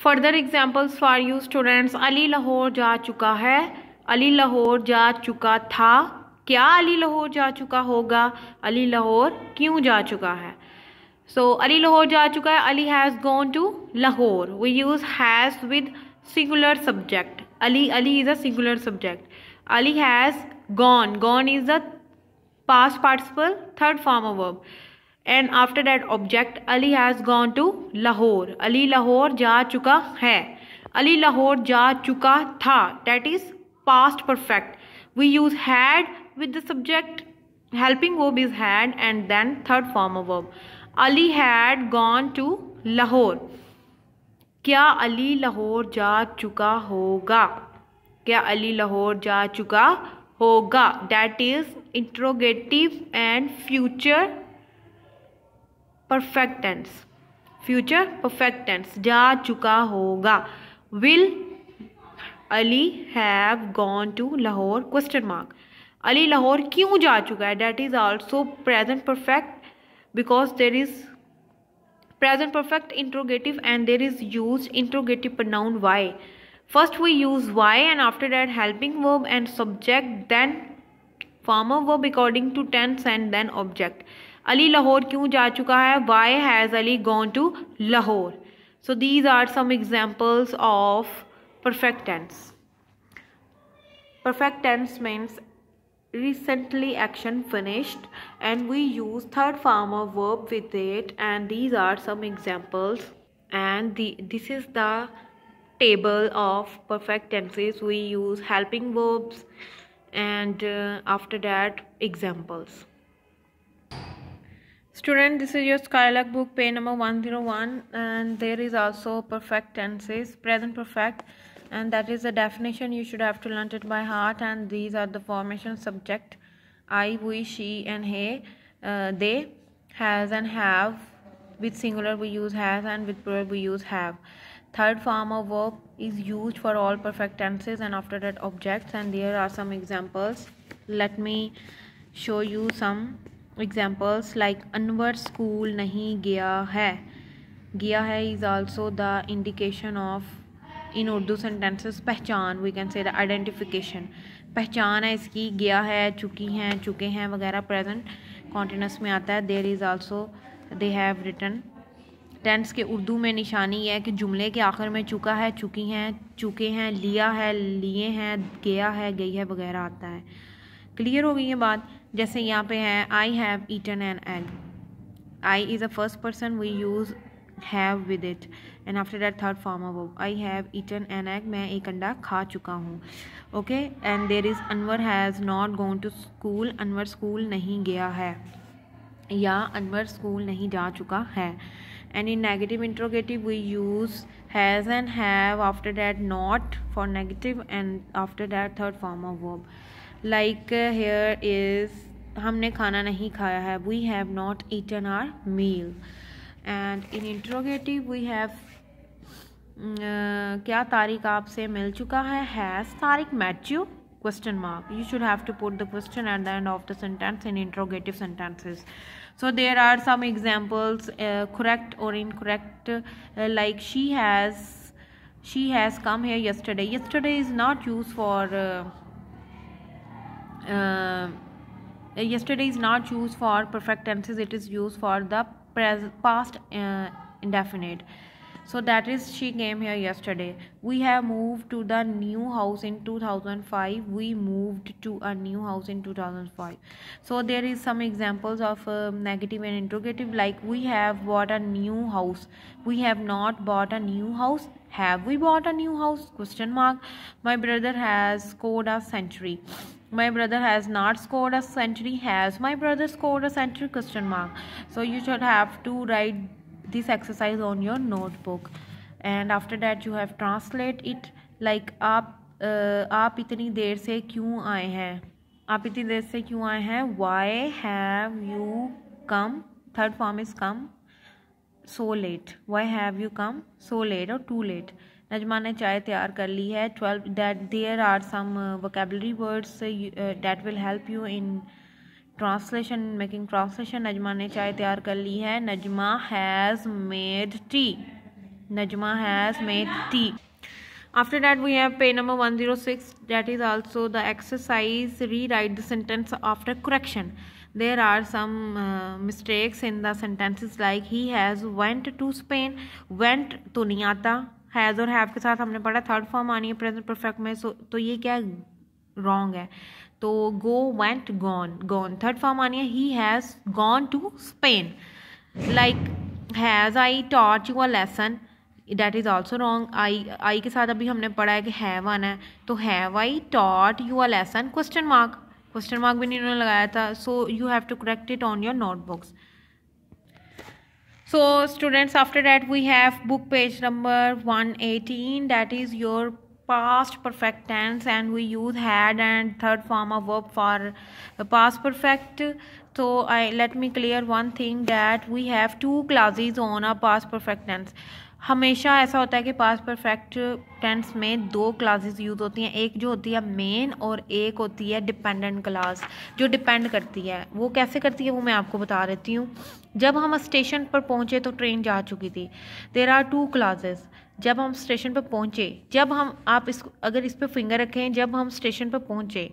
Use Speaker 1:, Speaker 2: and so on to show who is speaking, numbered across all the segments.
Speaker 1: Further examples for you students, Ali Lahore जा चुका है, अली लाहौर जा चुका था, क्या अली लाहौर जा चुका होगा, अली लाहौर क्यों जा चुका है। सो अली लाहौर जा चुका है, Ali has gone to Lahore. We use has with singular subject. Ali is a singular subject. Ali has gone is the past participle third form of verb, and after that object Ali has gone to Lahore. Ali Lahore जा चुका है, Ali Lahore जा चुका था, that is past perfect. We use had with the subject, helping verb is had, and then third form of verb. Ali had gone to Lahore. क्या अली लाहौर जा चुका होगा, क्या अली लाहौर जा चुका होगा, that is interrogative and future perfect tense, future perfect tense, जा चुका होगा। Will Ali have gone to Lahore question mark, Ali Lahore क्यों जा चुका है, that is also present perfect because there is present perfect interrogative and there is used interrogative pronoun why. First we use why and after that helping verb and subject, then former verb according to tense and then object. Ali Lahore क्यों जा चुका है, why has Ali gone to Lahore. So these are some examples of perfect tense. Perfect tense means recently action finished and we use third form of verb with it, and these are some examples, and this is the table of perfect tenses. We use helping verbs and after that examples. Student, this is your Skylab book, page number 101, and there is also perfect tenses, present perfect, and that is the definition. You should have to learn it by heart, and these are the formation: subject I, we, she and he, they, has and have. With singular we use has and with plural we use have. Third form of verb is used for all perfect tenses and after that objects, and there are some examples. Let me show you some examples like Anwar school nahi gaya hai is also the indication of in Urdu sentences पहचान, we can say the identification, पहचान है इसकी, गया है, चुकी हैं, चुके हैं वगैरह प्रेजेंट कॉन्टिन्यूस में आता है. There is also they have written. Tense के उर्दू में निशानी है कि जुमले के आखिर में चुका है, चुकी हैं, चुके हैं, लिया है, लिए हैं, गया है, गई है वगैरह आता है. क्लियर हो गई ये बात. जैसे यहाँ पे है I have eaten an egg, I is a first person, we use have with it and after that third form of verb, I have eaten an egg, मैं एक अंडा खा चुका हूँ. okay, and there is Anwar has not gone to school, Anwar school नहीं गया है या अनवर स्कूल नहीं जा चुका है. and in negative interrogative we use has and have, after that not for negative and after that third form of verb. like here is हमने खाना नहीं खाया है, we have not eaten our meal. and in interrogative we have क्या तारिक आपसे मिल चुका है, has Tariq met you question mark. You should have to put the question at the end of the sentence in interrogative sentences. so there are some examples, correct or incorrect, like she has come here yesterday. Yesterday is not used for yesterday is not used for perfect tenses, it is used for the past indefinite. so that is she came here yesterday. we have moved to the new house in 2005, we moved to a new house in 2005. so there is some examples of negative and interrogative, like we have bought a new house, we have not bought a new house, have we bought a new house question mark. my brother has scored a century, my brother has not scored a century, has my brother scored a century question mark. so you should have to write this exercise on your notebook and after that you have translate it, like आप इतनी देर से क्यों आए हैं, आप इतनी देर से क्यों आए हैं, why have you come, third form is come, so late, why have you come so late or too late. Najma ने चाय तैयार कर ली है. 12 that there are some vocabulary words that will help you in translation, making translation. Najma ने चाय तैयार कर ली है, Najma has made tea, Najma has made tea. After that we have page number 106, that is also the exercise rewrite the sentence after correction. There are some mistakes in the sentences like he has went to Spain. went तो नहीं आता, has और have के साथ हमने पढ़ा third form आनी है प्रेजेंट परफेक्ट में, तो ये क्या रॉन्ग है, तो go went gone, gone third form आनी है ही has gone to Spain. Like has I taught you a lesson, that is also wrong. I के साथ अभी हमने पढ़ा है कि हैव आना है, तो have I taught you a lesson, question mark भी नहीं उन्होंने लगाया था. So you have to correct it on your notebooks. So students, after that we have book page number 118, that is your past perfect tense, and we use had and third form of verb for past perfect. So let me clear one thing, that we have two clauses on a past perfect tense. हमेशा ऐसा होता है कि past perfect tense में दो classes use होती हैं, एक जो होती है मेन और एक होती है डिपेंडेंट क्लास जो डिपेंड करती है. वो कैसे करती है वो मैं आपको बता देती हूँ. जब हम स्टेशन पर पहुँचे तो ट्रेन जा चुकी थी. There are two classes. जब हम स्टेशन पर पहुँचे, जब हम आप इस अगर इस पर फिंगर रखें, जब हम स्टेशन पर पहुँचे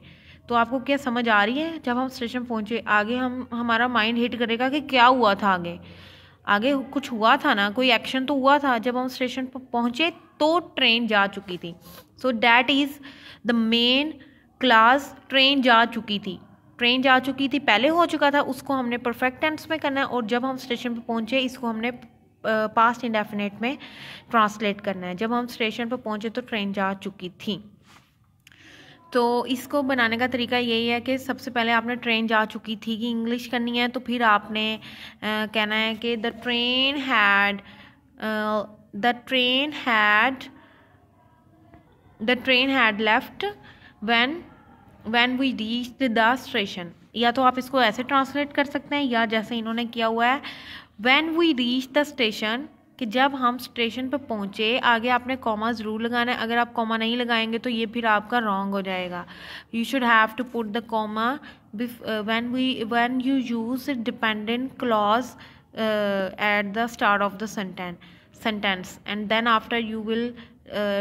Speaker 1: तो आपको क्या समझ आ रही है. जब हम स्टेशन पहुँचे, आगे हमारा माइंड हिट करेगा कि क्या हुआ था, आगे कुछ हुआ था ना, कोई एक्शन तो हुआ था. जब हम स्टेशन पर पहुँचे तो ट्रेन जा चुकी थी. So that is the main class. Train जा चुकी थी, ट्रेन जा चुकी थी पहले हो चुका था, उसको हमने परफेक्ट टेंस में करना है. और जब हम स्टेशन पर पहुँचे इसको हमने पास्ट इंडेफिनिट में ट्रांसलेट करना है. जब हम स्टेशन पर पहुँचे तो ट्रेन जा चुकी थी. तो इसको बनाने का तरीका यही है कि सबसे पहले आपने ट्रेन जा चुकी थी कि इंग्लिश करनी है, तो फिर आपने कहना है कि the train had left when we reached the station. या तो आप इसको ऐसे ट्रांसलेट कर सकते हैं, या जैसे इन्होंने किया हुआ है when we reach the station, कि जब हम स्टेशन पर पहुँचे. आगे आपने कॉमा ज़रूर लगाना है. अगर आप कॉमा नहीं लगाएंगे तो ये फिर आपका रॉन्ग हो जाएगा. You should have to put the comma when you use dependent clause at the start of the sentence, and then after you will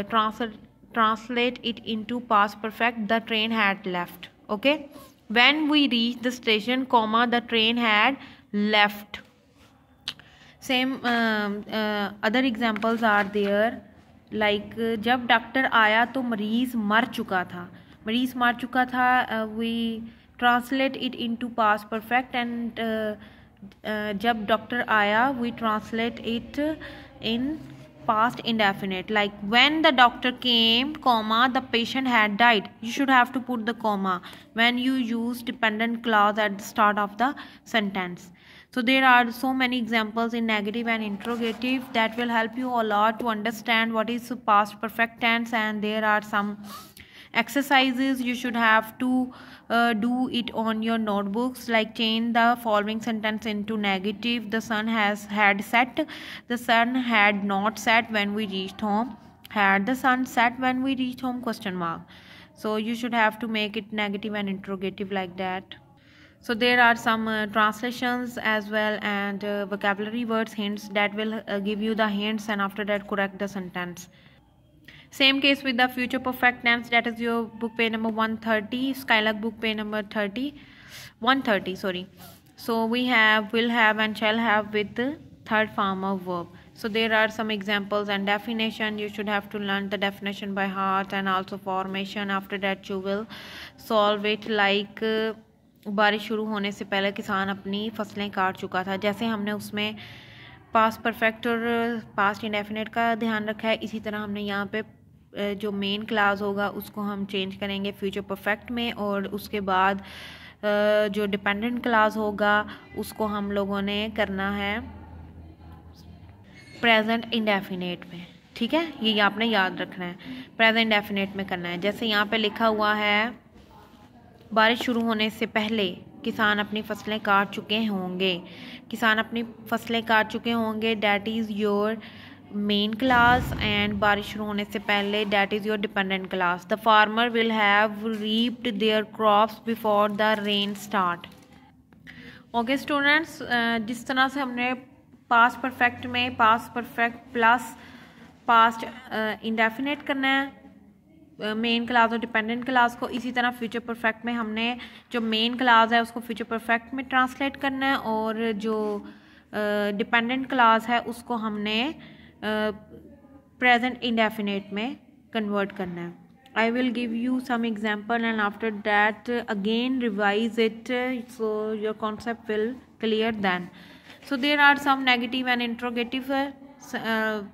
Speaker 1: translate it into past perfect. The train had left. Okay, when we reached the station, comma, the train had left. Same other examples are there, like जब doctor आया तो मरीज़ मर चुका था. We translate it into past perfect, and जब doctor आया we translate it in past indefinite. Like when the doctor came, comma, the patient had died. You should have to put the comma when you use dependent clause at the start of the sentence. So there are so many examples in negative and interrogative that will help you a lot to understand what is past perfect tense. And there are some exercises you should have to do it on your notebooks, like change the following sentence into negative. The sun had set. The sun had not set when we reached home. Had the sun set when we reached home, question mark. So you should have to make it negative and interrogative like that. So there are some translations as well, and vocabulary words hints that will give you the hints, and after that correct the sentence. Same case with the future perfect tense, that is your book page number 130, Skylab book page number 130, sorry. So we have will have and shall have with the third form of verb. So there are some examples and definition. You should have to learn the definition by heart, and also formation. After that you will solve it. Like बारिश शुरू होने से पहले किसान अपनी फसलें काट चुका था. जैसे हमने उसमें पास्ट परफेक्ट और पास्ट इंडेफिनिट का ध्यान रखा है, इसी तरह हमने यहाँ पे जो मेन क्लास होगा उसको हम चेंज करेंगे फ्यूचर परफेक्ट में, और उसके बाद जो डिपेंडेंट क्लास होगा उसको हम लोगों ने करना है प्रेजेंट इंडेफिनिट में. ठीक है, ये आपने याद रखना है, प्रेजेंट इंडेफिनिट में करना है. जैसे यहाँ पे लिखा हुआ है बारिश शुरू होने से पहले किसान अपनी फसलें काट चुके होंगे. किसान अपनी फसलें काट चुके होंगे, that is your main class, and बारिश शुरू होने से पहले that is your dependent class. The farmer will have reaped their crops before the rain start. Okay students, जिस तरह से हमने पास्ट परफेक्ट में past perfect plus past indefinite करना है मेन क्लास और डिपेंडेंट क्लास को। इसी तरह फ्यूचर परफेक्ट में हमने जो मेन क्लास है उसको फ्यूचर परफेक्ट में ट्रांसलेट करना है और जो डिपेंडेंट क्लास है उसको हमने प्रेजेंट इंडेफिनेट में कन्वर्ट करना है। I will give you some example and after that again revise it so your concept will clear then. So there are some negative and interrogative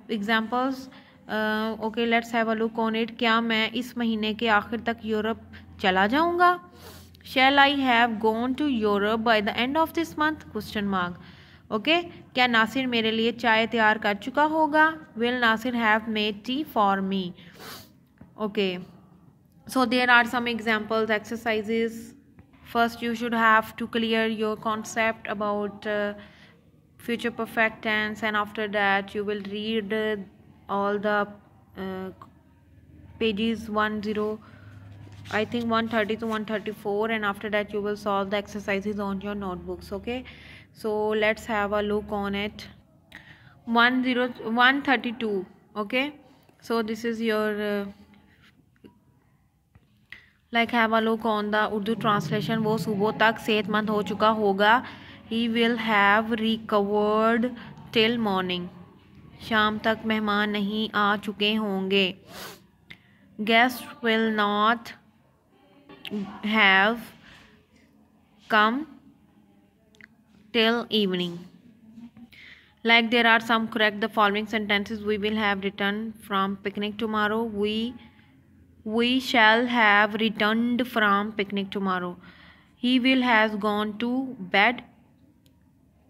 Speaker 1: examples. Okay, let's have a look on it. क्या मैं इस महीने के आखिर तक Europe चला जाऊँगा? Shall I have gone to Europe by the end of this month? Question mark. Okay, क्या नासिर मेरे लिए चाय तैयार कर चुका होगा? Will Nasir have made tea for me? Okay, so there are some examples exercises. First you should have to clear your concept about future perfect tense, and after that you will read all the pages 130 to 134, and after that you will solve the exercises on your notebooks. Okay, so let's have a look on it. 132. Okay, so this is your have a look on the Urdu translation. वो सुबह तक सेहतमंद हो चुका होगा. He will have recovered till morning. शाम तक मेहमान नहीं आ चुके होंगे. Guests will not have come till evening. Like there are some correct the following sentences. We will have returned from picnic tomorrow. We shall have returned from picnic tomorrow. He will has gone to bed.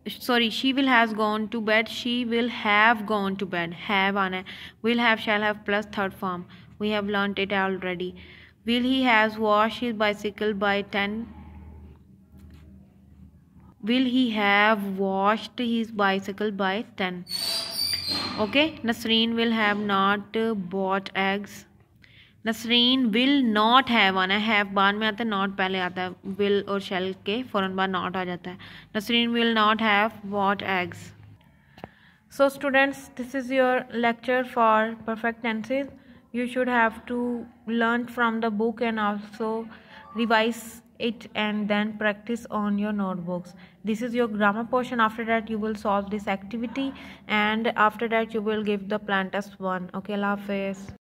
Speaker 1: Sorry, she will has gone to bed. She will have gone to bed. Have on it. Will have, shall have plus third form. We have learnt it already. Will he has washed his bicycle by 10? Will he have washed his bicycle by 10? Okay, Nasreen will have not bought eggs. Nasreen will not have आना है. Have बाद में आता है, not पहले आता है. Will और शेल के फ़ौरन बाद नॉट आ जाता है. Nasreen will not have bought eggs. So students, this is your lecture for perfect tenses. You should have to learn from the book and also revise it and then practice on your notebooks. This is your grammar portion. After that you will solve this activity and after that you will give the plan test 1. Okay, Allah Hafiz.